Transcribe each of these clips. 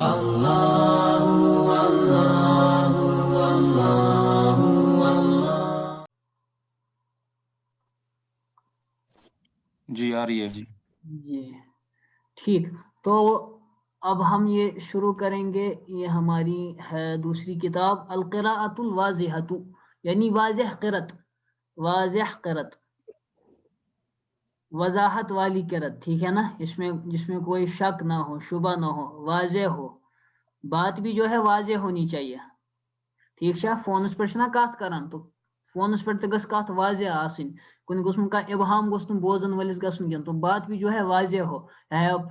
جی آ رہی ہے. جی ٹھیک. تو اب ہم یہ شروع کریں گے. یہ ہماری ہے دوسری کتاب القراءۃ الواضحۃ، یعنی واضح قرت، واضح قرت، وضاحت والی قرت. ٹھیک ہے نا، جس میں کوئی شک نہ ہو، شبہ نہ ہو، واضح ہو. بات بھی جو ہے واضح ہونی چاہیے. ٹھیک ہے، فونس پہ چھنا کت کران تو فونس پہ گھس کت واضح آسن، کن گوس کا ابہام گوس نہ بوزن ولس گھن کی، تو بات بھی جو ہے واضح ہو.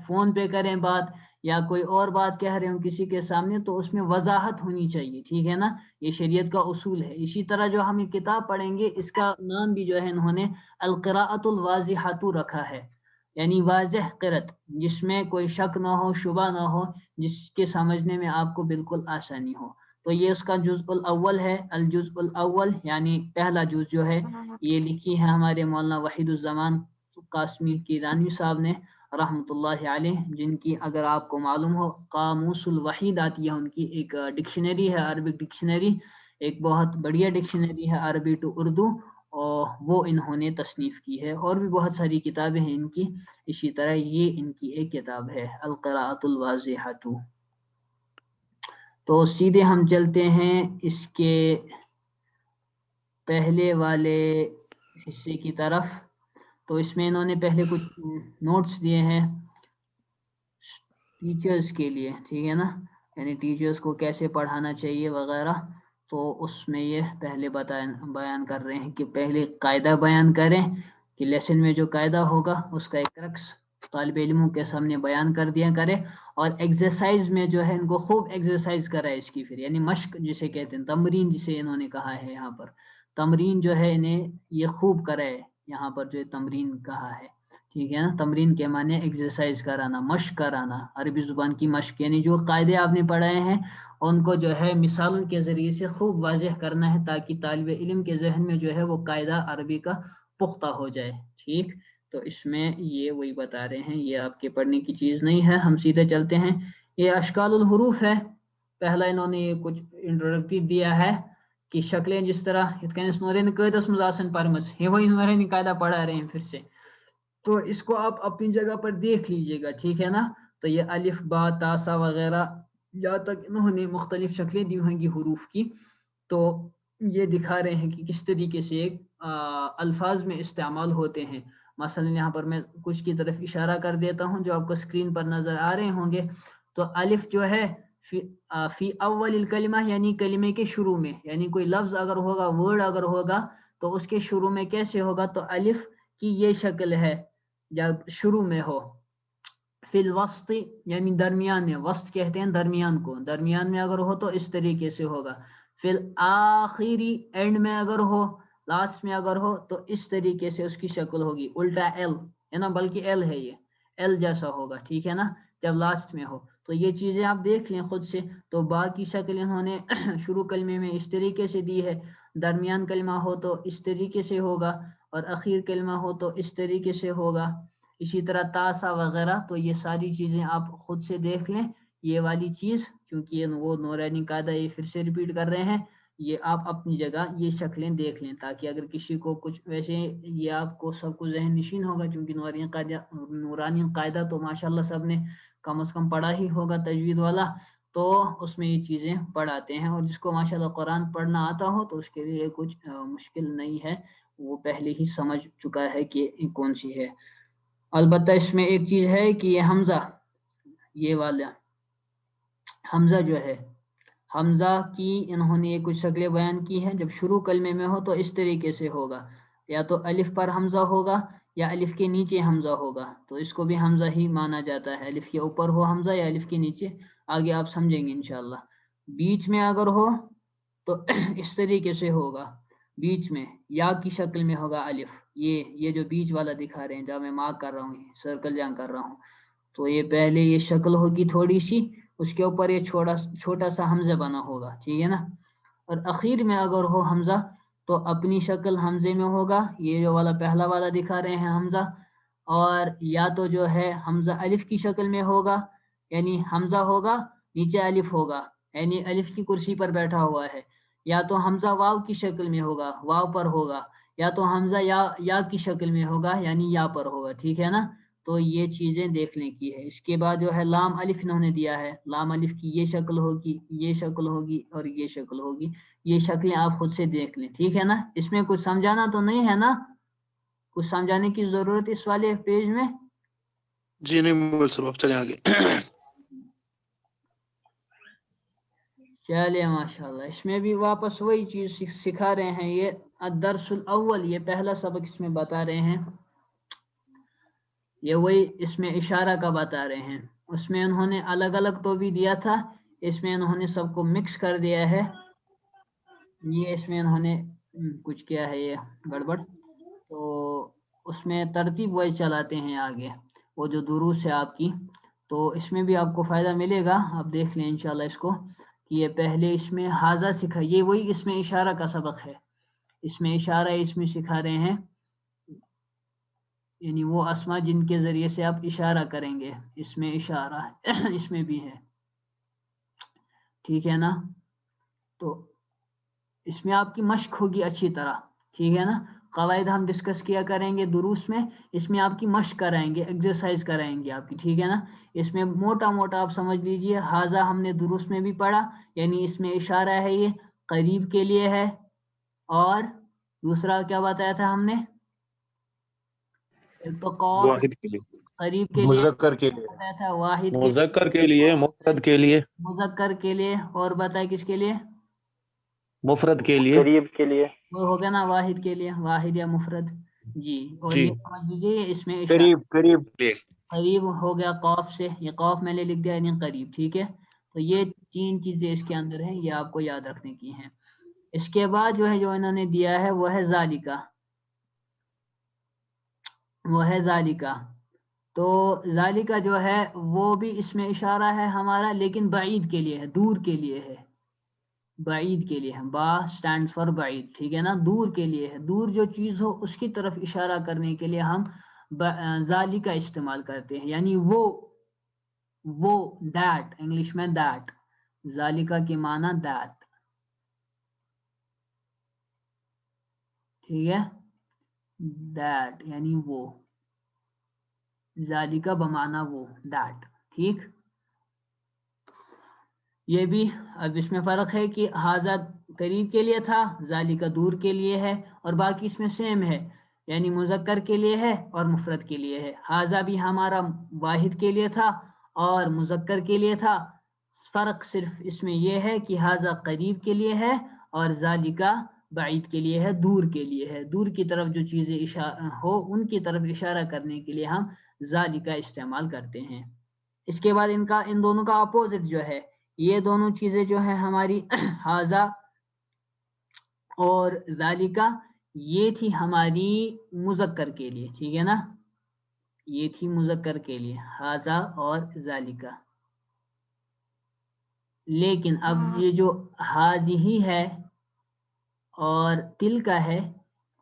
فون پہ کریں بات یا کوئی اور بات کہہ رہے ہوں کسی کے سامنے، تو اس میں وضاحت ہونی چاہیے. ٹھیک ہے نا، یہ شریعت کا اصول ہے. اسی طرح جو ہم یہ کتاب پڑھیں گے، اس کا نام بھی جو ہے انہوں نے القراءۃ الواضحۃ رکھا ہے، یعنی واضح قرت، جس میں کوئی شک نہ ہو، شبہ نہ ہو، جس کے سمجھنے میں آپ کو بالکل آسانی ہو. تو یہ اس کا جزء الاول ہے. الجزء الاول یعنی پہلا جز جو ہے، یہ لکھی ہے ہمارے مولانا وحید الزمان قاسمی کیرانی صاحب نے رحمۃ اللہ علیہ، جن کی اگر آپ کو معلوم ہو قاموس الوحید آتی ہے ان کی، ایک ڈکشنری ہے، عربک ڈکشنری، ایک بہت بڑھیا ڈکشنری ہے عربی ٹو اردو، اور وہ انہوں نے تصنیف کی ہے. اور بھی بہت ساری کتابیں ہیں ان کی. اسی طرح یہ ان کی ایک کتاب ہے القراءۃ الواضحۃ. تو سیدھے ہم چلتے ہیں اس کے پہلے والے حصے کی طرف. تو اس میں انہوں نے پہلے کچھ نوٹس دیے ہیں ٹیچرز کے لیے. ٹھیک ہے نا، یعنی ٹیچرز کو کیسے پڑھانا چاہیے وغیرہ. تو اس میں یہ پہلے بیان کر رہے ہیں کہ پہلے قاعدہ بیان کریں کہ لیسن میں جو قاعدہ ہوگا اس کا ایک رقص طالب علموں کے سامنے بیان کر دیا کرے. اور ایکسرسائز میں جو ہے ان کو خوب ایکسرسائز کرائے اس کی، پھر یعنی مشق جسے کہتے ہیں، تمرین جسے انہوں نے کہا ہے یہاں پر. تمرین جو ہے انہیں یہ خوب کرائے، یہاں پر جو تمرین کہا ہے. ٹھیک ہے نا، تمرین کے معنی ایکسرسائز کرانا، مشق کرانا، عربی زبان کی مشق، یعنی جو قاعدے آپ نے پڑھائے ہیں ان کو جو ہے مثالوں کے ذریعے سے خوب واضح کرنا ہے، تاکہ طالب علم کے ذہن میں جو ہے وہ قاعدہ عربی کا پختہ ہو جائے. ٹھیک، تو اس میں یہ وہی بتا رہے ہیں، یہ آپ کے پڑھنے کی چیز نہیں ہے. ہم سیدھے چلتے ہیں. یہ اشکال الحروف ہے. پہلا انہوں نے یہ کچھ انٹروڈکٹیو دیا ہے کہ شکلیں جس طرح قیدس مزاسن پرمس، یہ وہی ہمارے قاعدہ پڑھا رہے ہیں پھر سے. تو اس کو آپ اپنی جگہ پر دیکھ لیجئے گا. ٹھیک ہے نا، تو یہ الف با تا سا وغیرہ یا تک انہوں نے مختلف شکلیں دی ہوئیں گی حروف کی. تو یہ دکھا رہے ہیں کہ کس طریقے سے الفاظ میں استعمال ہوتے ہیں. مثلا یہاں پر میں کچھ کی طرف اشارہ کر دیتا ہوں جو آپ کو اسکرین پر نظر آ رہے ہوں گے. تو الف جو ہے فی اول الکلمہ، یعنی کلمے کے شروع میں، یعنی کوئی لفظ اگر ہوگا، ورڈ اگر ہوگا، تو اس کے شروع میں کیسے ہوگا؟ تو الف کی یہ شکل ہے جب شروع میں ہو. فی الوسط یعنی درمیان میں، وسط کہتے ہیں درمیان کو، درمیان میں اگر ہو تو اس طریقے سے ہوگا. فی الآخری اینڈ میں اگر ہو، لاسٹ میں اگر ہو، تو اس طریقے سے اس کی شکل ہوگی، الٹا ایل ہے نا، بلکہ ایل ہے، یہ ایل جیسا ہوگا. ٹھیک ہے نا، جب لاسٹ میں ہو. تو یہ چیزیں آپ دیکھ لیں خود سے. تو باقی شکل انہوں نے شروع کلمے میں اس طریقے سے دی ہے، درمیان کلمہ ہو تو اس طریقے سے ہوگا، اور اخیر کلمہ ہو تو اس طریقے سے ہوگا. اسی طرح تاسا وغیرہ. تو یہ ساری چیزیں آپ خود سے دیکھ لیں. یہ والی چیز چونکہ وہ نورانی قاعدہ یہ پھر سے ریپیٹ کر رہے ہیں، یہ آپ اپنی جگہ یہ شکلیں دیکھ لیں، تاکہ اگر کسی کو کچھ ویسے یہ آپ کو سب کو ذہن نشین ہوگا، کیونکہ نورانی قاعدہ تو ماشاءاللہ سب نے کم از کم پڑھا ہی ہوگا، تجوید والا. تو اس میں یہ چیزیں پڑھاتے ہیں، اور جس کو ماشاءاللہ قرآن پڑھنا آتا ہو تو اس کے لیے کچھ مشکل نہیں ہے، وہ پہلے ہی سمجھ چکا ہے کہ کون سی ہے. البتہ اس میں ایک چیز ہے کہ یہ حمزہ، یہ والا حمزہ جو ہے، حمزہ کی انہوں نے کچھ شکلیں بیان کی ہیں. جب شروع کلمے میں ہو تو اس طریقے سے ہوگا، یا تو الف پر حمزہ ہوگا یا الف کے نیچے حمزہ ہوگا. تو اس کو بھی حمزہ ہی مانا جاتا ہے، الف کے اوپر ہو حمزہ یا الف کے نیچے، آگے آپ سمجھیں گے انشاءاللہ. بیچ میں اگر ہو تو اس طریقے سے ہوگا، بیچ میں یا کی شکل میں ہوگا الف. یہ جو بیچ والا دکھا رہے ہیں، جہاں میں مارک کر رہا ہوں، سرکل جہاں کر رہا ہوں، تو یہ پہلے یہ شکل ہوگی تھوڑی سی، اس کے اوپر یہ چھوٹا سا حمزہ بنا ہوگا. ٹھیک ہے نا، اور اخیر میں اگر ہو حمزہ تو اپنی شکل حمزے میں ہوگا، یہ جو والا پہلا والا دکھا رہے ہیں حمزہ. اور یا تو جو ہے حمزہ الف کی شکل میں ہوگا، یعنی حمزہ ہوگا نیچے الف ہوگا یعنی الف کی کرسی پر بیٹھا ہوا ہے، یا تو حمزہ واو کی شکل میں ہوگا واو پر ہوگا، یا تو حمزہ یا کی شکل میں ہوگا یعنی یا پر ہوگا، ٹھیک ہے نا. تو یہ چیزیں دیکھنے کی ہے. اس کے بعد جو ہے لام الف انہوں نے دیا ہے، لام الف کی یہ شکل ہوگی، یہ شکل ہوگی اور یہ شکل ہوگی. یہ شکلیں آپ خود سے دیکھ لیں، ٹھیک ہے نا. اس میں کچھ سمجھانا تو نہیں ہے نا، کچھ سمجھانے کی ضرورت اس والے پیج میں؟ جی نہیں مول صاحب، آپ چلیں آگے. چلے ماشاءاللہ. اس میں بھی واپس وہی چیز سکھا رہے ہیں. یہ الدرس الاول، یہ پہلا سبق اس میں بتا رہے ہیں. یہ وہی اس میں اشارہ کا بتا رہے ہیں. اس میں انہوں نے الگ الگ تو بھی دیا تھا، اس میں انہوں نے سب کو مکس کر دیا ہے. یہ اس میں انہوں نے کچھ کیا ہے یہ گڑبڑ، تو اس میں ترتیب وہی چلاتے ہیں آگے، وہ جو دروس ہے آپ کی. تو اس میں بھی آپ کو فائدہ ملے گا. آپ دیکھ لیں انشاءاللہ اس کو، کہ یہ پہلے اس میں حاضہ سکھا، یہ وہی اس میں اشارہ کا سبق ہے. اس میں اشارہ اس میں سکھا رہے ہیں، یعنی وہ اسما جن کے ذریعے سے آپ اشارہ کریں گے. اس میں اشارہ اس میں بھی ہے، ٹھیک ہے نا. تو اس میں آپ کی مشق ہوگی اچھی طرح، ٹھیک ہے نا. قواعد ہم ڈسکس کیا کریں گے دروس میں، اس میں آپ کی مشق کرائیں گے، ایکسرسائز کرائیں گے آپ کی، ٹھیک ہے نا. اس میں موٹا موٹا آپ سمجھ لیجئے، حاضہ ہم نے دروس میں بھی پڑھا، یعنی اس میں اشارہ ہے، یہ قریب کے لیے ہے. اور دوسرا کیا بتایا تھا ہم نے؟ ایک تو قوف واحد کے لیے، قریب کے لیے مذکر کے لیے، بتایا تھا، واحد کے مذکر کے لیے، مفرد کے لیے، مذکر کے لیے، اور بتائے کس کے لیے؟ مفرد کے لیے، قریب کے لیے، وہ ہو گیا نا واحد کے لیے، واحد یا مفرد. جی. اور جی یہ سمجھ لیجیے اس میں قریب قریب ہو گیا قوف سے، یہ قوف میں نے لکھ دیا یعنی قریب، ٹھیک ہے. تو یہ تین چیزیں اس کے اندر ہیں، یہ آپ کو یاد رکھنے کی ہیں. اس کے بعد جو ہے جو انہوں نے دیا ہے وہ ہے ذالکا، وہ ہے ذالکا. تو ذالکا جو ہے وہ بھی اس میں اشارہ ہے ہمارا، لیکن بعید کے لیے ہے، دور کے لیے ہے، بعید کے لیے ہے. با اسٹینڈ فار بعید، ٹھیک ہے نا، دور کے لیے ہے. دور جو چیز ہو اس کی طرف اشارہ کرنے کے لیے ہم ذالکا استعمال کرتے ہیں، یعنی وہ دیٹ، انگلش میں دیٹ، ذالکا کے معنی دیٹ، ٹھیک ہے. دیٹ یعنی وہ، ذالکا بمعنی وہ، دیٹ، ٹھیک. یہ بھی اب اس میں فرق ہے کہ حاضہ قریب کے لیے تھا، ذالکا دور کے لیے ہے، اور باقی اس میں سیم ہے، یعنی مذکر کے لیے ہے اور مفرد کے لیے ہے. حاضہ بھی ہمارا واحد کے لیے تھا اور مذکر کے لیے تھا. فرق صرف اس میں یہ ہے کہ حاضہ قریب کے لیے ہے اور ذالکا بعید کے لیے ہے، دور کے لیے ہے. دور کی طرف جو چیزیں ہو ان کی طرف اشارہ کرنے کے لیے ہم ذالکا استعمال کرتے ہیں. اس کے بعد ان دونوں کا اپوزٹ جو ہے، یہ دونوں چیزیں جو ہیں ہماری حاضہ اور ذالکا، یہ تھی ہماری مذکر کے لیے، ٹھیک ہے نا، یہ تھی مذکر کے لیے حاضہ اور ذالکا. لیکن اب یہ جو حاضی ہے اور تلکا ہے،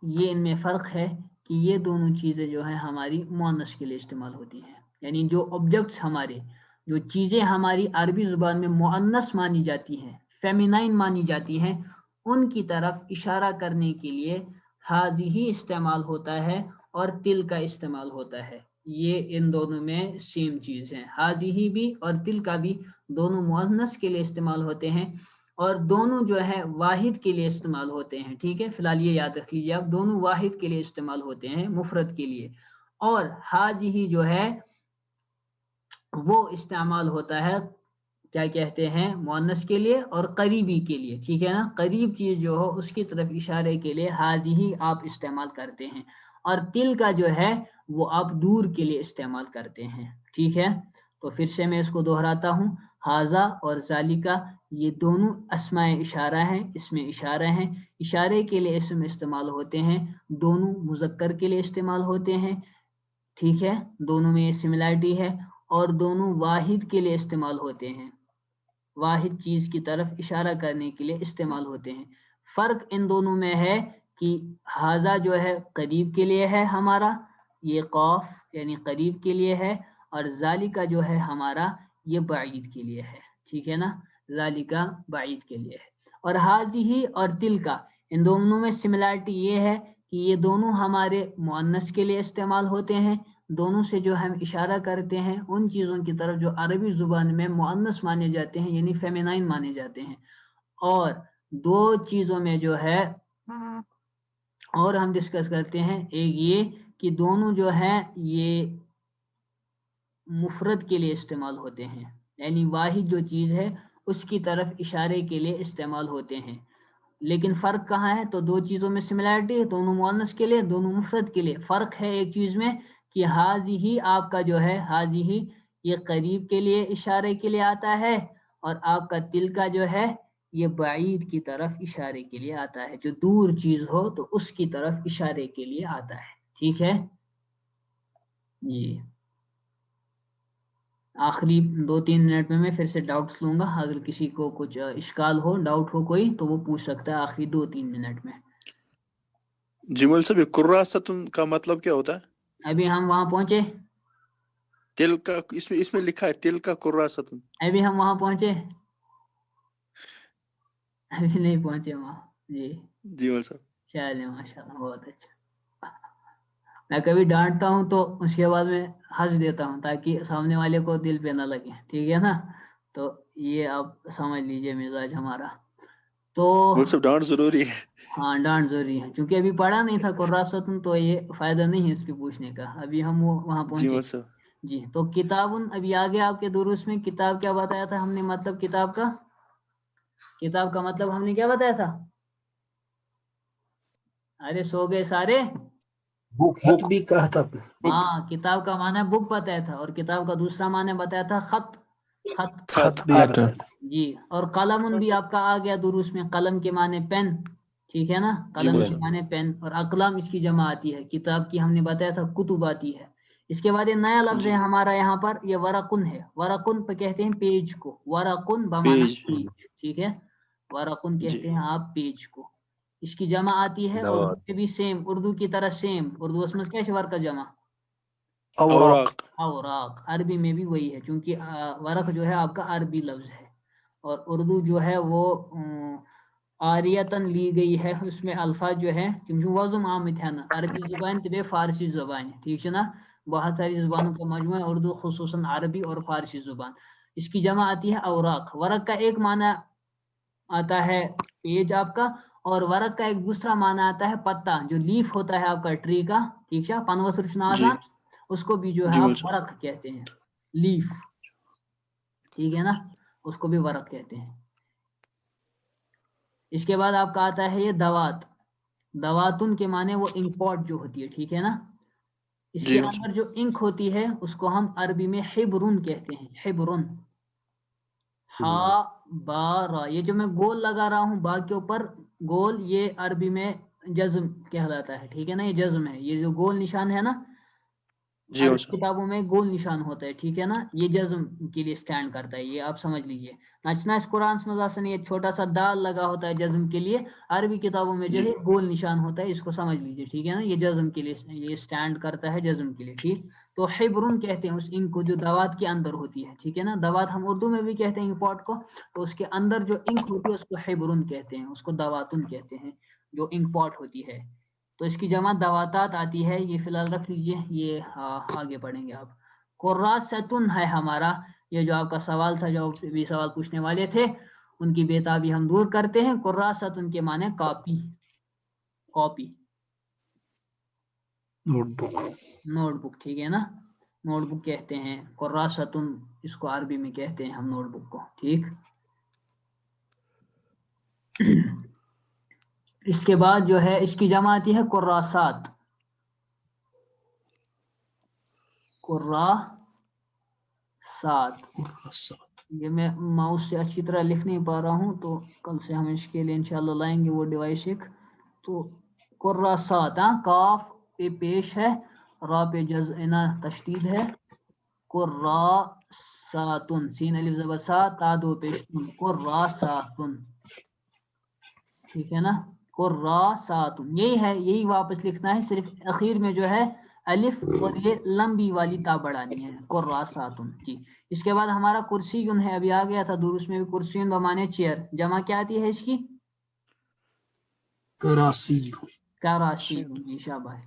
یہ ان میں فرق ہے کہ یہ دونوں چیزیں جو ہیں ہماری مؤنث کے لیے استعمال ہوتی ہیں. یعنی جو آبجیکٹس ہمارے، جو چیزیں ہماری عربی زبان میں مؤنث مانی جاتی ہیں، فیمینائن مانی جاتی ہیں، ان کی طرف اشارہ کرنے کے لیے حاضی ہی استعمال ہوتا ہے اور تلکا استعمال ہوتا ہے. یہ ان دونوں میں سیم چیز ہے، حاضی ہی بھی اور تلکا بھی دونوں مؤنث کے لیے استعمال ہوتے ہیں، اور دونوں جو ہے واحد کے لیے استعمال ہوتے ہیں. ٹھیک ہے، فی الحال یہ یاد رکھ لیجیے آپ، دونوں واحد کے لیے استعمال ہوتے ہیں، مفرد کے لیے. اور حاضی ہی جو ہے وہ استعمال ہوتا ہے کیا کہتے ہیں مؤنث کے لیے اور قریبی کے لیے. ٹھیک ہے نا، قریب چیز جو ہو اس کی طرف اشارے کے لیے حاضی ہی آپ استعمال کرتے ہیں، اور تل کا جو ہے وہ آپ دور کے لیے استعمال کرتے ہیں. ٹھیک ہے، تو پھر سے میں اس کو دہراتا ہوں، حاضہ اور ذالکا یہ دونوں اسماء اشارہ ہیں، اس میں اشارہ ہیں، اشارے کے لیے اسم استعمال ہوتے ہیں، دونوں مذکر کے لیے استعمال ہوتے ہیں. ٹھیک ہے، دونوں میں سملیرٹی ہے، اور دونوں واحد کے لیے استعمال ہوتے ہیں، واحد چیز کی طرف اشارہ کرنے کے لیے استعمال ہوتے ہیں. فرق ان دونوں میں ہے کہ حاضہ جو ہے قریب کے لیے ہے ہمارا، یہ قوف یعنی قریب کے لیے ہے، اور ذالکا جو ہے ہمارا یہ بعید کے لیے ہے. ٹھیک ہے نا, ذالکا بعید کے لیے ہے. اور حاضی اور تل کا, ان دونوں میں سملارٹی یہ ہے کہ یہ دونوں ہمارے مؤنث کے لیے استعمال ہوتے ہیں. دونوں سے جو ہم اشارہ کرتے ہیں ان چیزوں کی طرف جو عربی زبان میں مؤنث مانے جاتے ہیں یعنی فیمینائن مانے جاتے ہیں. اور دو چیزوں میں جو ہے اور ہم ڈسکس کرتے ہیں, ایک یہ کہ دونوں جو ہیں یہ مفرد کے لیے استعمال ہوتے ہیں, یعنی واحد جو چیز ہے اس کی طرف اشارے کے لیے استعمال ہوتے ہیں. لیکن فرق کہاں ہے؟ تو دو چیزوں میں سملیرٹی ہے, دونوں مؤنث کے لیے دونوں مفرد کے لیے. فرق ہے ایک چیز میں کہ حاضی آپ کا جو ہے حاضی یہ قریب کے لیے اشارے کے لیے آتا ہے, اور آپ کا تل کا جو ہے یہ بعید کی طرف اشارے کے لیے آتا ہے. جو دور چیز ہو تو اس کی طرف اشارے کے لیے آتا ہے. ٹھیک ہے جی. آخری 2-3 منٹ میں پھر سے ڈاؤٹس لوں گا, اگر کسی کو کچھ اشکال ہو ڈاؤٹ ہو کوئی تو وہ پوچھ سکتا ہے آخری 2-3 منٹ میں. جی مول صاحب, قراستن کا مطلب کیا ہوتا ہے؟ ابھی ہم وہاں پہنچے, تل کا اس میں لکھا ہے تل کا قراستن. ابھی ہم وہاں پہنچے, ابھی نہیں پہنچے وہاں. جی جی مول صاحب. چلے ماشاء اللہ, بہت اچھا. میں کبھی ڈانٹتا ہوں تو اس کے بعد میں ہنس دیتا ہوں تاکہ سامنے والے کو دل پہ نہ لگے, ٹھیک ہے نا. تو یہ آپ سمجھ لیجئے مزاج ہمارا. تو مول صاحب ڈانٹ ضروری ہے. ہاں ڈانٹ ضروری ہے, کیونکہ ابھی پڑھا نہیں تھا قراستن تو یہ فائدہ نہیں ہے اس کی پوچھنے کا. ابھی ہم وہاں جی پہنچے. مول صاحب. جی تو کتابن, ابھی آگے آپ کے دروس میں کتاب کیا بتایا تھا ہم نے, مطلب کتاب کا مطلب ہم نے کیا بتایا تھا؟ ارے سو گئے سارے. خط بھی کہا تھا آپ نے. ہاں کتاب کا معنی بک بتایا تھا, اور کتاب کا دوسرا معنی بتایا تھا خط. خط بھی بتایا تھا. جی. اور قلم بھی آپ کا آ گیا دروس میں, قلم کے معنی پین, ٹھیک ہے نا, قلم کے معنی پین. اور اقلام اس کی جمع آتی ہے. کتاب کی ہم نے بتایا تھا کتب آتی ہے. اس کے بعد یہ نیا لفظ ہے ہمارا یہاں پر, یہ ورقن ہے. ورقن پہ کہتے ہیں پیج کو, ورقن بمعنی پیج, ٹھیک ہے. ورقن کہتے ہیں آپ پیج کو. اس کی جمع آتی ہے اردو میں بھی سیم, اردو کی طرح سیم. اردو اس میں کیا ہے ورق کا جمع؟ اوراق. اوراق. عربی میں بھی وہی ہے, چونکہ ورق جو ہے آپ کا عربی لفظ ہے, اور اردو جو ہے وہ آریتن لی گئی ہے. اس میں الفاظ جو ہے وزم آمد ہے نا, عربی زبان کے فارسی زبان, ٹھیک ہے نا. بہت ساری زبانوں کا مجموعہ ہے اردو, خصوصاً عربی اور فارسی زبان. اس کی جمع آتی ہے اوراق. ورق کا ایک معنی آتا ہے پیج آپ کا, اور ورق کا ایک دوسرا معنی آتا ہے پتا, جو لیف ہوتا ہے آپ کا ٹری کا, ٹھیک ہے, پنوس رچنا آسان, اس کو بھی جو ہے آپ ورق کہتے ہیں, لیف, ٹھیک ہے نا, اس کو بھی ورق کہتے ہیں. اس کے بعد آپ کا آتا ہے یہ دوات. دواتن کے معنی وہ انک پاٹ جو ہوتی ہے, ٹھیک ہے نا. اس کے اندر جو انک ہوتی ہے اس کو ہم عربی میں حبرن کہتے ہیں, حبرن. ہا با را, یہ جو میں گول لگا رہا ہوں با کے اوپر گول, یہ عربی میں جزم کہلاتا ہے, ٹھیک ہے نا. یہ جزم ہے, یہ جو گول نشان ہے نا, عربی کتابوں میں گول نشان ہوتا ہے, ٹھیک ہے نا. یہ جزم کے لیے سٹینڈ کرتا ہے, یہ آپ سمجھ لیجئے. نچنا اس قرآن میں یہ چھوٹا سا دال لگا ہوتا ہے جزم کے لیے, عربی کتابوں میں جو ہے گول نشان ہوتا ہے, اس کو سمجھ لیجئے, ٹھیک ہے نا. یہ جزم کے لیے یہ سٹینڈ کرتا ہے, جزم کے لیے, ٹھیک. تو حبرن کہتے ہیں اس انک کو جو دوات کے اندر ہوتی ہے, ٹھیک ہے نا. دوات ہم اردو میں بھی کہتے ہیں انک پاٹ کو, تو اس کے اندر جو انک ہوتی ہے اس کو حبرن کہتے ہیں, اس کو دواتن کہتے ہیں, جو انک پاٹ ہوتی ہے. تو اس کی جمع دواتات آتی ہے. یہ فی الحال رکھ لیجئے, یہ آگے پڑھیں گے آپ. قراستن ہے ہمارا, یہ جو آپ کا سوال تھا, جو بھی سوال پوچھنے والے تھے ان کی بےتابی ہم دور کرتے ہیں. قراستن کے معنی copy, copy, note book. Note book, ٹھیک ہے نا, نوٹ بک کہتے ہیں. قراستن اس کو عربی میں کہتے ہیں ہم نوٹ بک کو, ٹھیک. اس کے بعد جو ہے اس کی جمع آتی ہے قراسات. قراسات, یہ میں ماؤس سے اچھی طرح لکھ نہیں پا رہا ہوں, تو کل سے ہم اس کے لیے انشاءاللہ لائیں گے وہ ڈیوائس ایک. تو قراسات, کاف پہ پیش ہے, را پہ جزء تشدید ہے. قراساتن, سین الف زبر سا, تا دو پیش, قراساتن, ٹھیک ہے نا. قراساتن یہی ہے, یہی واپس لکھنا ہے, صرف اخیر میں جو ہے الف اور یہ لمبی والی تا بڑھانی ہے قراساتن. جی اس کے بعد ہمارا کرسیون ہے, ابھی آ گیا تھا دروس میں بھی, کرسیون بمانے چیئر, جمع کیا آتی ہے اس کی؟ کراسی. کراسی. جی شاباش.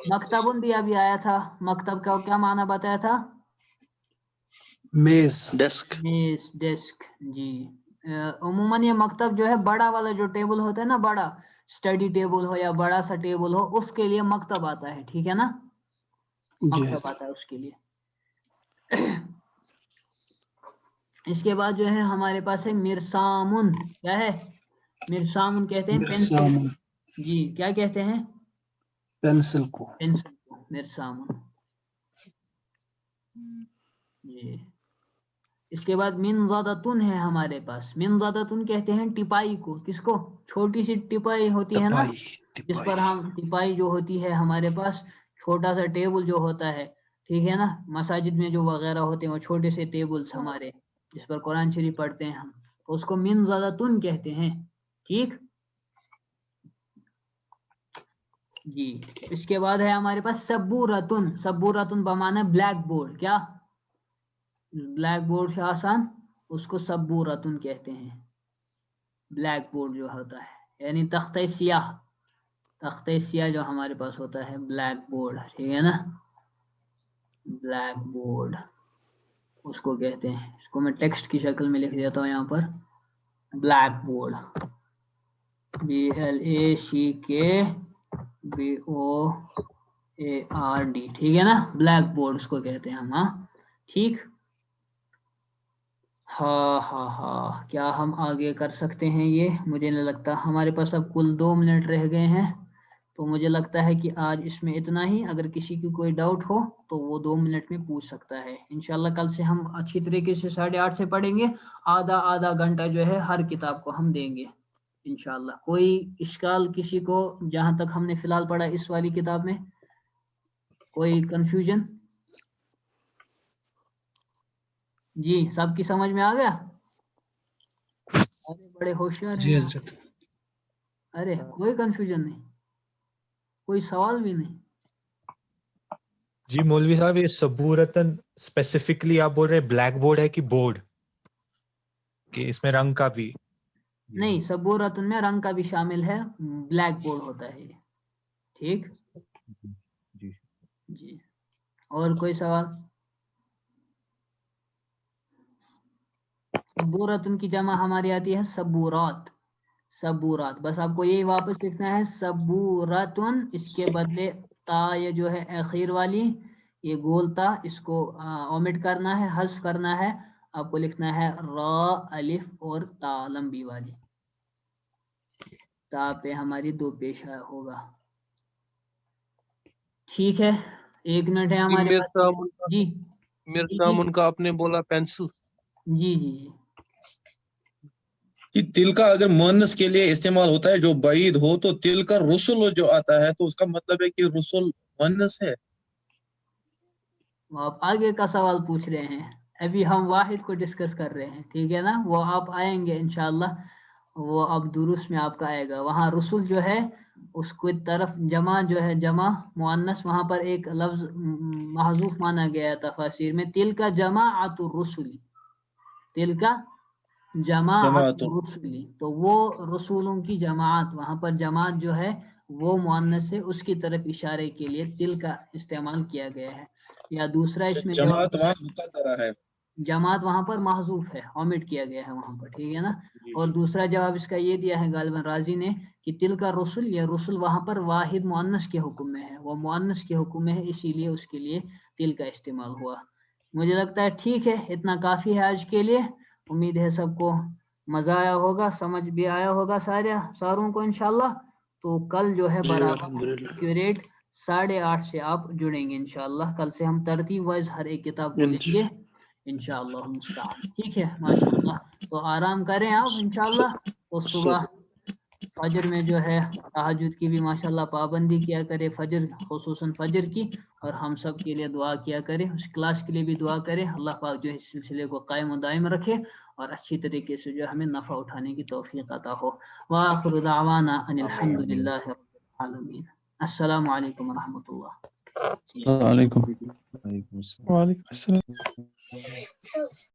مکتبن بھی ابھی آیا تھا, مکتب کا کیا معنی بتایا تھا؟ میز. ڈیسک. میز, ڈیسک. جی عموماً یہ مکتب جو ہے بڑا والا جو ٹیبل ہوتا ہے نا, بڑا اسٹڈی ٹیبل ہو یا بڑا سا ٹیبل ہو, اس کے لیے مکتب آتا ہے, ٹھیک ہے نا, جی مکتب آتا ہے اس کے لیے. اس کے بعد جو ہے ہمارے پاس ہے مرسامن. کیا ہے؟ مرسامن کہتے ہیں پینسل. مرسامن. جی کیا کہتے ہیں؟ پینسل کو. پینسل کو مرسامن. جی اس کے بعد منضدتن ہے ہمارے پاس. منضدتن کہتے ہیں ٹپائی کو. کس کو؟ چھوٹی سی ٹپائی ہوتی ہے نا, تپائی. جس پر ہم ٹپائی جو ہوتی ہے ہمارے پاس, چھوٹا سا ٹیبل جو ہوتا ہے, ٹھیک ہے نا, مساجد میں جو وغیرہ ہوتے ہیں وہ چھوٹے سے ٹیبلز ہمارے, جس پر قرآن شریف پڑھتے ہیں ہم, تو اس کو منضدتن کہتے ہیں. ٹھیک جی. اس کے بعد ہے ہمارے پاس سبورتن. سبورتن بمانا بلیک بورڈ. کیا؟ بلیک بورڈ سے آسان, اس کو سبورتن کہتے ہیں. بلیک بورڈ جو ہوتا ہے یعنی تختہ سیاہ, تختہ سیاہ جو ہمارے پاس ہوتا ہے, بلیک بورڈ, ٹھیک ہے نا, بلیک بورڈ اس کو کہتے ہیں. اس کو میں ٹیکسٹ کی شکل میں لکھ دیتا ہوں یہاں پر, بلیک بورڈ, BLACKBOARD, ٹھیک ہے نا, بلیک بورڈ اس کو کہتے ہیں ہم. ہاں ٹھیک. ہاں کیا ہم آگے کر سکتے ہیں؟ یہ مجھے نہیں لگتا. ہمارے پاس اب کل 2 منٹ رہ گئے ہیں, تو مجھے لگتا ہے کہ آج اس میں اتنا ہی. اگر کسی کی کوئی ڈاؤٹ ہو تو وہ 2 منٹ میں پوچھ سکتا ہے. انشاءاللہ کل سے ہم اچھی طریقے سے 8:30 سے پڑھیں گے. آدھا گھنٹہ جو ہے ہر کتاب کو ہم دیں گے انشاءاللہ. کوئی اشکال کسی کو جہاں تک ہم نے فی الحال پڑھا اس والی کتاب میں؟ کوئی کنفیوژن؟ جی سب کی سمجھ میں آ گیا؟ بڑے ہوشیار جی ہیں. حضرت. ارے کوئی کنفیوژن نہیں, کوئی سوال بھی نہیں؟ جی مولوی صاحب, یہ سبورتن اسپیسیفکلی آپ بول رہے ہیں بلیک بورڈ ہے کہ بورڈ, کہ اس میں رنگ کا بھی؟ نہیں, سبورتن میں رنگ کا بھی شامل ہے, بلیک بورڈ ہوتا ہے یہ. ٹھیک جی جی. اور کوئی سوال؟ سبورتن کی جمع ہماری آتی ہے سبورات. سبورات, بس آپ کو یہی واپس لکھنا ہے سبورتن. اس کے بدلے تا یہ جو ہے اخیر والی, یہ گول تا, اس کو اومٹ کرنا ہے, حذف کرنا ہے. آپ کو لکھنا ہے را, الف اور تا لمبی والی. تا پہ ہماری 2 پیشہ ہوگا. ٹھیک ہے, 1 منٹ ہے ہمارے پاس. جی مرسامن کا آپ نے بولا پینسل. جی جی جی. تل کا اگر مؤنث کے لیے استعمال ہوتا ہے جو بعید ہو, تو تل کا رسل جو آتا ہے تو اس کا مطلب ہے کہ رسل مؤنث ہے. آپ آگے کا سوال پوچھ رہے ہیں, ابھی ہم واحد کو ڈسکس کر رہے ہیں, ٹھیک ہے نا. وہ آپ آئیں گے انشاءاللہ, وہ اب دروس میں آپ کا آئے گا. وہاں رسول جو ہے اس کو طرف جمع جو ہے, جمع مؤنث, وہاں پر ایک لفظ محذوف مانا گیا ہے تفاسیر میں, تل کا جماعت الرسل. تل کا جماعت الرسل, تو وہ رسولوں کی جماعت, وہاں پر جماعت جو ہے وہ مؤنث ہے, اس کی طرف اشارے کے لیے تل کا استعمال کیا گیا ہے. یا دوسرا اس میں جماعت وہاں مقدرہ ہے, جماعت وہاں پر محذوف ہے, اومٹ کیا گیا ہے وہاں پر, ٹھیک ہے نا. اور دوسرا جواب اس کا یہ دیا ہے غالباً راضی نے کہ تل کا رسل, یا رسل وہاں پر واحد مؤنث کے حکم میں ہے, وہ مؤنث کے حکم میں ہے, اسی لیے اس کے لیے تل کا استعمال ہوا. مجھے لگتا ہے ٹھیک ہے, اتنا کافی ہے آج کے لیے. امید ہے سب کو مزہ آیا ہوگا, سمجھ بھی آیا ہوگا ساروں کو انشاءاللہ. تو کل جو ہے جی برابر الحمدللہ. ایکوریٹ 8:30 سے آپ جڑیں گے انشاءاللہ. کل سے ہم ترتیب وائز ہر ایک کتاب کو لیں گے انشاءاللہ المستعان. ٹھیک ہے, ماشاءاللہ. تو آرام کریں آپ انشاءاللہ. تو صبح فجر میں جو ہے تہجد کی بھی ماشاءاللہ پابندی کیا کرے, فجر خصوصاً فجر کی, اور ہم سب کے لیے دعا کیا کرے, اس کلاس کے لیے بھی دعا کرے. اللہ پاک جو ہے اس سلسلے کو قائم و دائم رکھے, اور اچھی طریقے سے جو ہمیں نفع اٹھانے کی توفیق عطا ہو. وآخر دعوانا ان الحمد للہ رب العالمین. السلام علیکم ورحمۃ اللہ. السلام علیکم. وعلیکم السلام. وعلیکم السلام.